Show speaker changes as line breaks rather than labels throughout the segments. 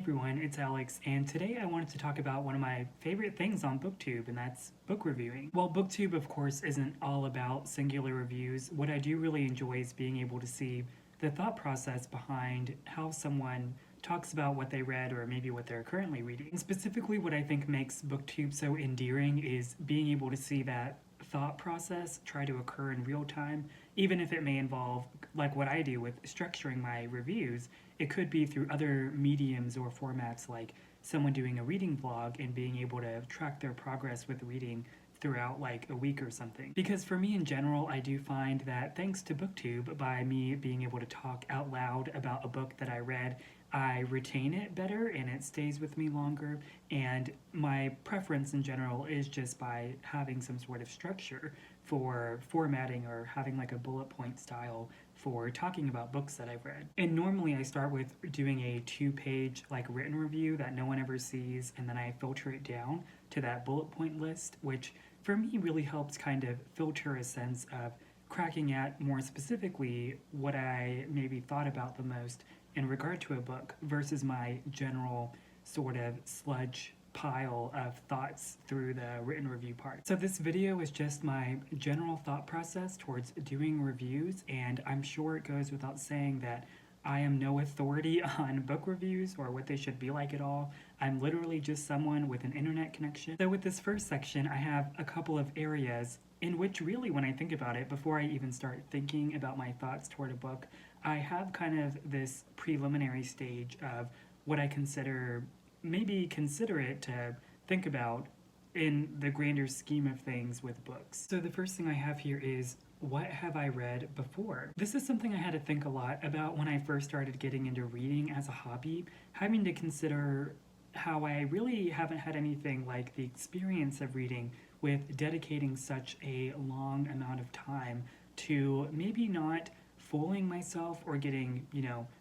Everyone, it's Alex, and today I wanted to talk about one of my favorite things on Booktube, and that's book reviewing. While Booktube, of course, isn't all about singular reviews, what I do really enjoy is being able to see the thought process behind how someone talks about what they read or maybe what they're currently reading. And specifically, what I think makes Booktube so endearing is being able to see that thought process try to occur in real time, even if it may involve, like what I do with structuring my reviews. It could be through other mediums or formats like someone doing a reading vlog and being able to track their progress with reading throughout like a week or something. Because for me in general, I do find that thanks to Booktube, by me being able to talk out loud about a book that I read, I retain it better and it stays with me longer. And my preference in general is just by having some sort of structure for formatting or having like a bullet point style for talking about books that I've read. And normally I start with doing a 2-page like written review that no one ever sees, and then I filter it down to that bullet point list, which for me really helps kind of filter a sense of cracking at more specifically what I maybe thought about the most in regard to a book versus my general sort of sludge pile of thoughts through the written review part. So this video is just my general thought process towards doing reviews, and I'm sure it goes without saying that I am no authority on book reviews or what they should be like at all. I'm literally just someone with an internet connection. So with this first section, I have a couple of areas in which really when I think about it, before I even start thinking about my thoughts toward a book, I have kind of this preliminary stage of what I consider maybe considerate to think about in the grander scheme of things with books. So the first thing I have here is, what have I read before? This is something I had to think a lot about when I first started getting into reading as a hobby, having to consider how I really haven't had anything like the experience of reading with dedicating such a long amount of time to maybe not fooling myself or getting,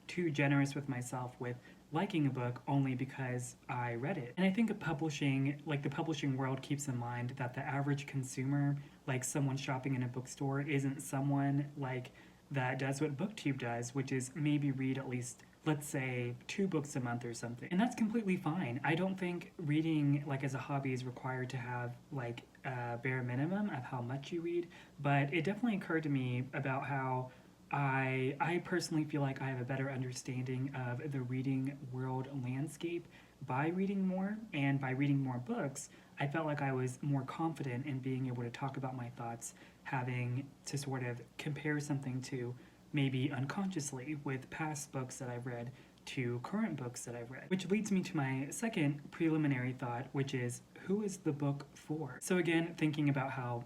too generous with myself with liking a book only because I read it. And I think of publishing, like the publishing world keeps in mind that the average consumer, like someone shopping in a bookstore, isn't someone like that does what Booktube does, which is maybe read at least, let's say, 2 books a month or something. And that's completely fine. I don't think reading like as a hobby is required to have like a bare minimum of how much you read, but it definitely occurred to me about how I personally feel like I have a better understanding of the reading world landscape by reading more, and by reading more books, I felt like I was more confident in being able to talk about my thoughts, having to sort of compare something to maybe unconsciously with past books that I've read to current books that I've read. Which leads me to my second preliminary thought, which is, who is the book for? So again, thinking about how,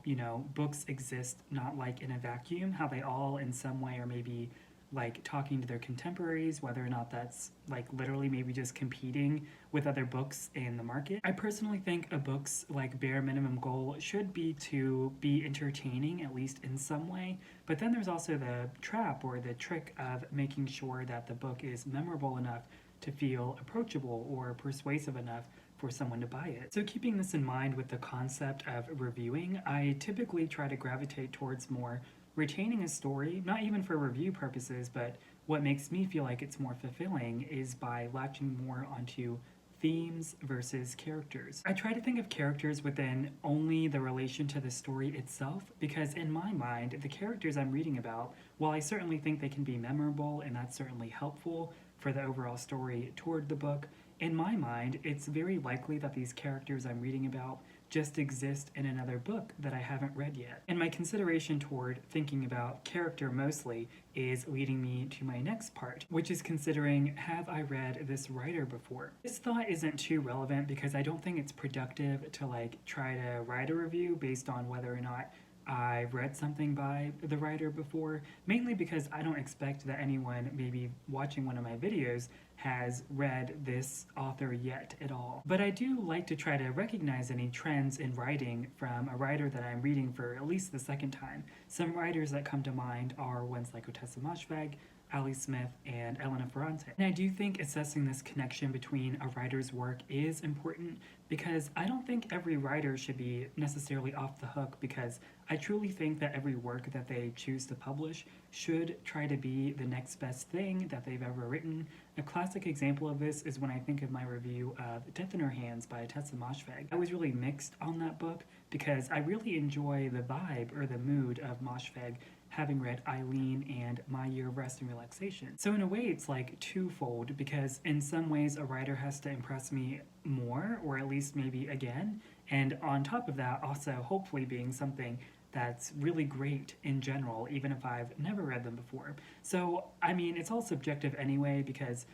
books exist not like in a vacuum, how they all in some way are maybe like talking to their contemporaries, whether or not that's like literally maybe just competing with other books in the market. I personally think a book's like bare minimum goal should be to be entertaining, at least in some way, but then there's also the trap or the trick of making sure that the book is memorable enough to feel approachable or persuasive enough for someone to buy it. So keeping this in mind with the concept of reviewing, I typically try to gravitate towards more retaining a story, not even for review purposes, but what makes me feel like it's more fulfilling is by latching more onto themes versus characters. I try to think of characters within only the relation to the story itself, because in my mind, the characters I'm reading about, while I certainly think they can be memorable and that's certainly helpful for the overall story toward the book, in my mind, it's very likely that these characters I'm reading about just exist in another book that I haven't read yet. And my consideration toward thinking about character mostly is leading me to my next part, which is considering, have I read this writer before? This thought isn't too relevant because I don't think it's productive to like try to write a review based on whether or not I've read something by the writer before, mainly because I don't expect that anyone maybe watching one of my videos has read this author yet at all. But I do like to try to recognize any trends in writing from a writer that I'm reading for at least the second time. Some writers that come to mind are ones like Otessa Moshfegh. Ali Smith and Elena Ferrante. And I do think assessing this connection between a writer's work is important because I don't think every writer should be necessarily off the hook, because I truly think that every work that they choose to publish should try to be the next best thing that they've ever written. A classic example of this is when I think of my review of Death in Her Hands by Tessa Moshfegh. I was really mixed on that book because I really enjoy the vibe or the mood of Moshfegh, having read Eileen and My Year of Rest and Relaxation. So in a way it's like twofold, because in some ways a writer has to impress me more, or at least maybe again, and on top of that also hopefully being something that's really great in general, even if I've never read them before. So I mean, it's all subjective anyway, because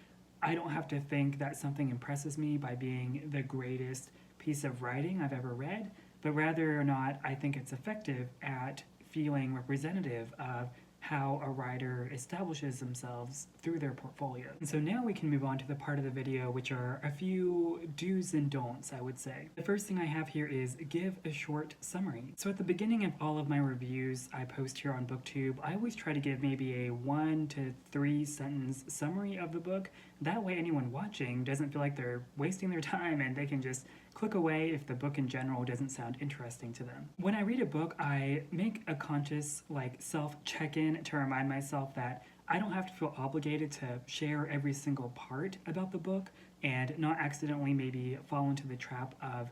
I don't have to think that something impresses me by being the greatest piece of writing I've ever read, but whether or not I think it's effective at feeling representative of how a writer establishes themselves through their portfolio. And so now we can move on to the part of the video which are a few do's and don'ts, I would say. The first thing I have here is give a short summary. So at the beginning of all of my reviews I post here on Booktube, I always try to give maybe a 1 to 3 sentence summary of the book. That way anyone watching doesn't feel like they're wasting their time and they can just click away if the book in general doesn't sound interesting to them. When I read a book, I make a conscious self-check-in to remind myself that I don't have to feel obligated to share every single part about the book and not accidentally maybe fall into the trap of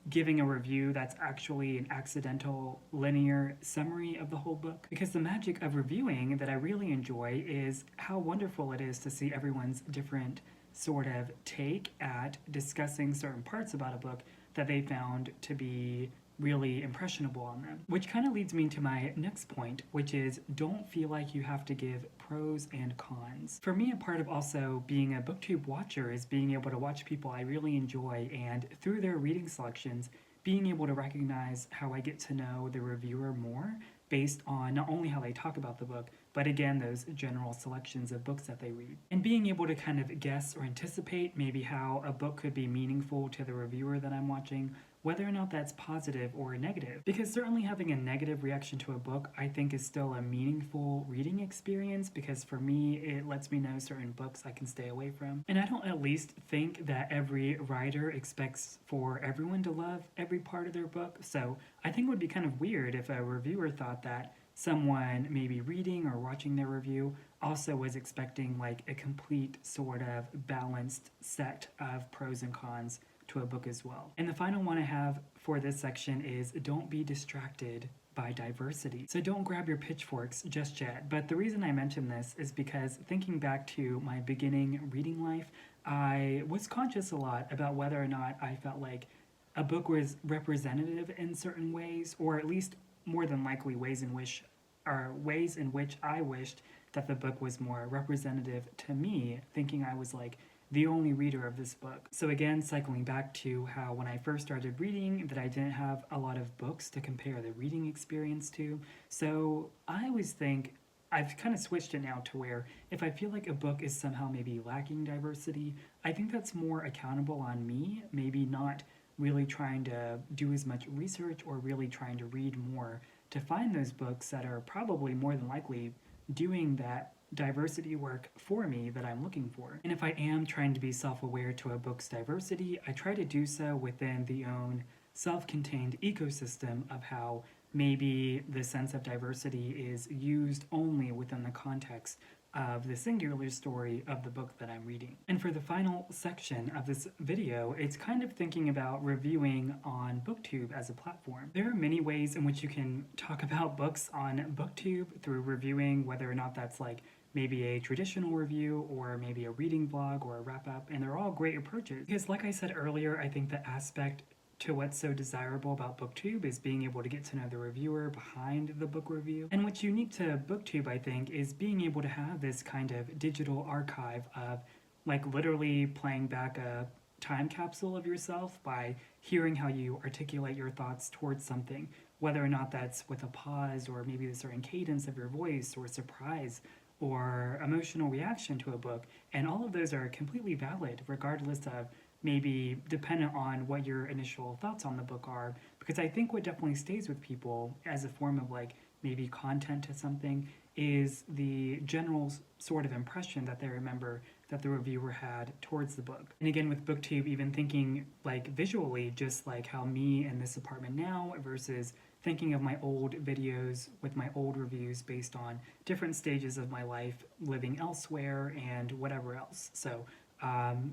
giving a review that's actually an accidental linear summary of the whole book. Because the magic of reviewing that I really enjoy is how wonderful it is to see everyone's different sort of take at discussing certain parts about a book that they found to be really impressionable on them. Which kind of leads me to my next point, which is don't feel like you have to give pros and cons. For me, a part of also being a Booktube watcher is being able to watch people I really enjoy, and through their reading selections, being able to recognize how I get to know the reviewer more based on not only how they talk about the book, but again, those general selections of books that they read. And being able to kind of guess or anticipate maybe how a book could be meaningful to the reviewer that I'm watching, whether or not that's positive or negative. Because certainly having a negative reaction to a book I think is still a meaningful reading experience, because for me it lets me know certain books I can stay away from. And I don't at least think that every writer expects for everyone to love every part of their book, so I think it would be kind of weird if a reviewer thought that someone maybe reading or watching their review also was expecting like a complete sort of balanced set of pros and cons to a book as well. And the final one I have for this section is don't be distracted by diversity. So don't grab your pitchforks just yet. But the reason I mention this is because thinking back to my beginning reading life, I was conscious a lot about whether or not I felt like a book was representative in certain ways, or at least more than likely ways in which I wished that the book was more representative to me, thinking I was like the only reader of this book. So again, cycling back to how when I first started reading that I didn't have a lot of books to compare the reading experience to. So I always think I've kind of switched it now to where if I feel like a book is somehow maybe lacking diversity, I think that's more accountable on me, maybe not really trying to do as much research or really trying to read more to find those books that are probably more than likely doing that diversity work for me that I'm looking for. And if I am trying to be self-aware to a book's diversity, I try to do so within the own self-contained ecosystem of how maybe the sense of diversity is used only within the context of the singular story of the book that I'm reading. And for the final section of this video, it's kind of thinking about reviewing on Booktube as a platform. There are many ways in which you can talk about books on Booktube through reviewing, whether or not that's like maybe a traditional review or maybe a reading blog or a wrap-up, and they're all great approaches. Because like I said earlier, I think the aspect to what's so desirable about Booktube is being able to get to know the reviewer behind the book review. And what's unique to Booktube, I think, is being able to have this kind of digital archive of like literally playing back a time capsule of yourself by hearing how you articulate your thoughts towards something, whether or not that's with a pause or maybe a certain cadence of your voice or surprise or emotional reaction to a book. And all of those are completely valid regardless of maybe dependent on what your initial thoughts on the book are, because I think what definitely stays with people as a form of like maybe content to something is the general sort of impression that they remember that the reviewer had towards the book. And again, with Booktube, even thinking like visually, just like how me in this apartment now versus thinking of my old videos with my old reviews based on different stages of my life, living elsewhere, and whatever else. So,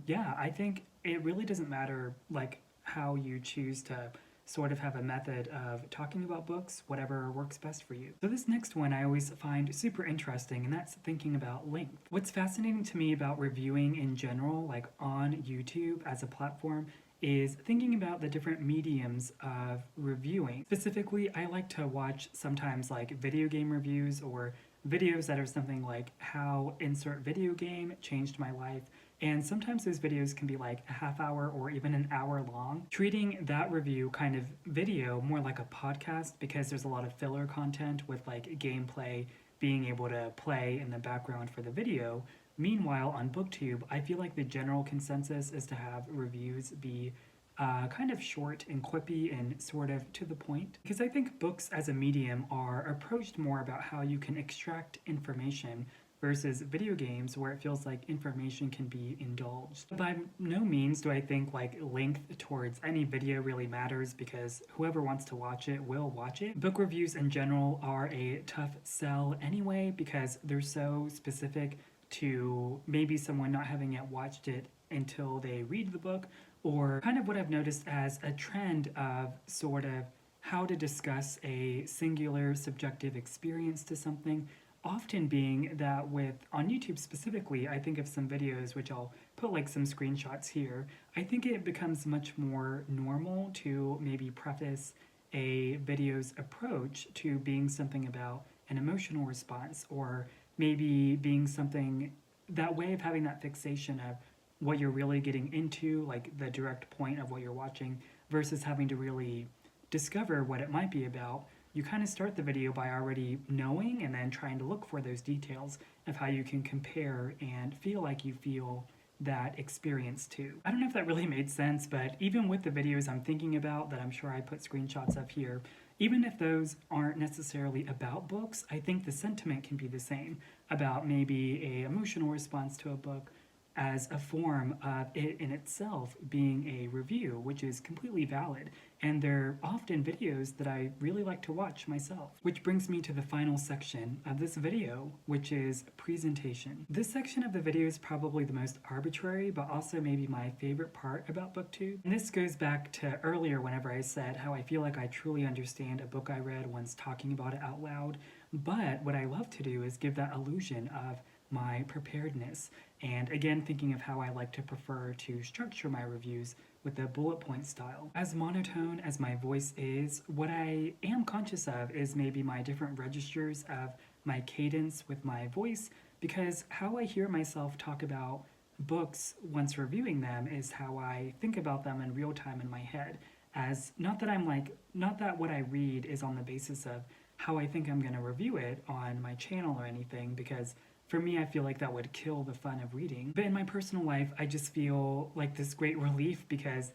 yeah, I think it really doesn't matter like how you choose to sort of have a method of talking about books, whatever works best for you. So this next one I always find super interesting, and that's thinking about length. What's fascinating to me about reviewing in general, like on YouTube as a platform, is thinking about the different mediums of reviewing. Specifically, I like to watch sometimes like video game reviews or videos that are something like how insert video game changed my life. And sometimes those videos can be like a half hour or even an hour long. Treating that review kind of video more like a podcast because there's a lot of filler content with like gameplay being able to play in the background for the video. Meanwhile, on Booktube, I feel like the general consensus is to have reviews be kind of short and quippy and sort of to the point. Because I think books as a medium are approached more about how you can extract information versus video games where it feels like information can be indulged. By no means do I think like length towards any video really matters because whoever wants to watch it will watch it. Book reviews in general are a tough sell anyway because they're so specific to maybe someone not having yet watched it until they read the book, or kind of what I've noticed as a trend of sort of how to discuss a singular subjective experience to something, often being that with, on YouTube specifically, I think of some videos, which I'll put like some screenshots here, I think it becomes much more normal to maybe preface a video's approach to being something about an emotional response, or maybe being something, that way of having that fixation of what you're really getting into, like the direct point of what you're watching, versus having to really discover what it might be about. You kind of start the video by already knowing and then trying to look for those details of how you can compare and feel like you feel that experience too. I don't know if that really made sense, but even with the videos I'm thinking about that I'm sure I put screenshots of here, even if those aren't necessarily about books, I think the sentiment can be the same about maybe a emotional response to a book as a form of it in itself being a review, which is completely valid. And they're often videos that I really like to watch myself. Which brings me to the final section of this video, which is presentation. This section of the video is probably the most arbitrary, but also maybe my favorite part about Booktube. And this goes back to earlier whenever I said how I feel like I truly understand a book I read once talking about it out loud. But what I love to do is give that illusion of my preparedness. And again, thinking of how I like to prefer to structure my reviews with a bullet point style. As monotone as my voice is, what I am conscious of is maybe my different registers of my cadence with my voice, because how I hear myself talk about books once reviewing them is how I think about them in real time in my head. As not that what I read is on the basis of how I think I'm going to review it on my channel or anything, because for me, I feel like that would kill the fun of reading. But in my personal life, I just feel like this great relief because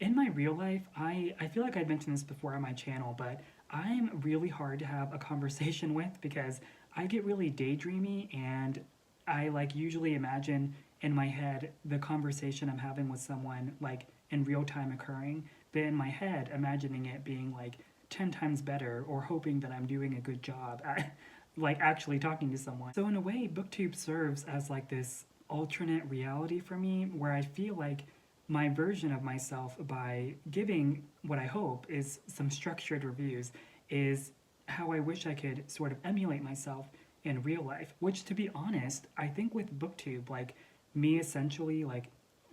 in my real life, I feel like I'd mentioned this before on my channel, but I'm really hard to have a conversation with because I get really daydreamy and I like usually imagine in my head the conversation I'm having with someone like in real time occurring, but in my head imagining it being like 10 times better or hoping that I'm doing a good job at like actually talking to someone. So in a way, Booktube serves as like this alternate reality for me where I feel like my version of myself by giving what I hope is some structured reviews is how I wish I could sort of emulate myself in real life, which to be honest, I think with Booktube, like me essentially like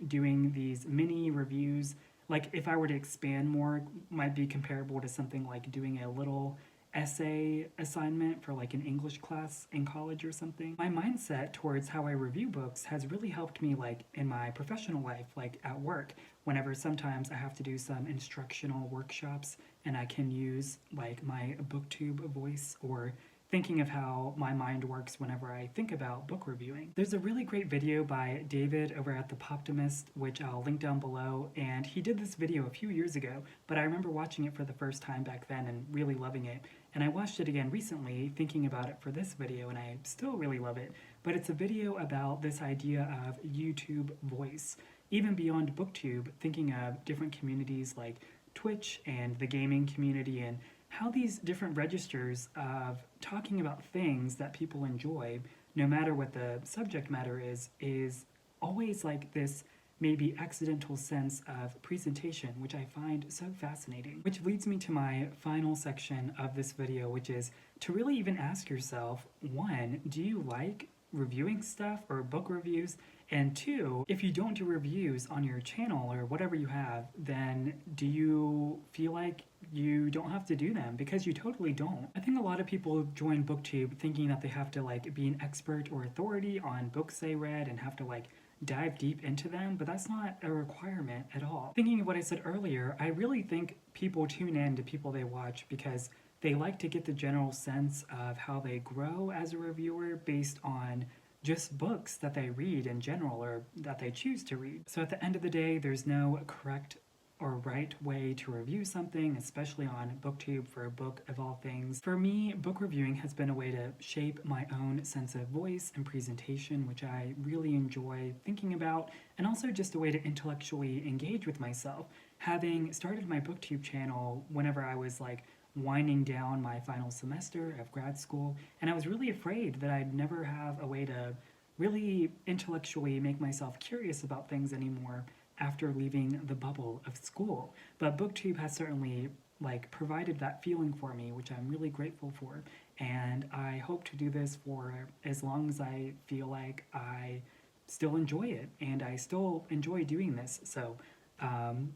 doing these mini reviews, like if I were to expand more, might be comparable to something like doing a little essay assignment for like an English class in college or something. My mindset towards how I review books has really helped me like in my professional life, like at work, whenever sometimes I have to do some instructional workshops and I can use like my Booktube voice or thinking of how my mind works whenever I think about book reviewing. There's a really great video by David over at The Poptimist, which I'll link down below, and he did this video a few years ago, but I remember watching it for the first time back then and really loving it. And I watched it again recently, thinking about it for this video, and I still really love it. But it's a video about this idea of YouTube voice. Even beyond Booktube, thinking of different communities like Twitch and the gaming community, and how these different registers of talking about things that people enjoy, no matter what the subject matter is always like this maybe accidental sense of presentation, which I find so fascinating. Which leads me to my final section of this video, which is to really even ask yourself, one, do you like reviewing stuff or book reviews? And two, if you don't do reviews on your channel or whatever you have, then do you feel like you don't have to do them? Because you totally don't. I think a lot of people join Booktube thinking that they have to like be an expert or authority on books they read and have to like dive deep into them, but that's not a requirement at all. Thinking of what I said earlier, I really think people tune in to people they watch because they like to get the general sense of how they grow as a reviewer based on just books that they read in general or that they choose to read. So at the end of the day, there's no correct or right way to review something, especially on Booktube for a book of all things. For me, book reviewing has been a way to shape my own sense of voice and presentation, which I really enjoy thinking about, and also just a way to intellectually engage with myself. Having started my Booktube channel whenever I was like winding down my final semester of grad school, and I was really afraid that I'd never have a way to really intellectually make myself curious about things anymore after leaving the bubble of school. But Booktube has certainly like provided that feeling for me, which I'm really grateful for, and I hope to do this for as long as I feel like I still enjoy it, and I still enjoy doing this. So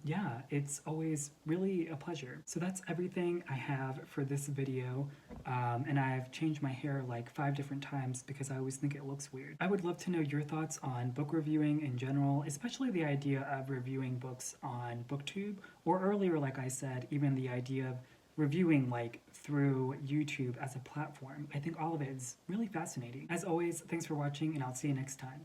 yeah, it's always really a pleasure. So that's everything I have for this video, and I've changed my hair like 5 different times because I always think it looks weird. I would love to know your thoughts on book reviewing in general, especially the idea of reviewing books on Booktube, or earlier, like I said, even the idea of reviewing like through YouTube as a platform. I think all of it is really fascinating. As always, thanks for watching, and I'll see you next time.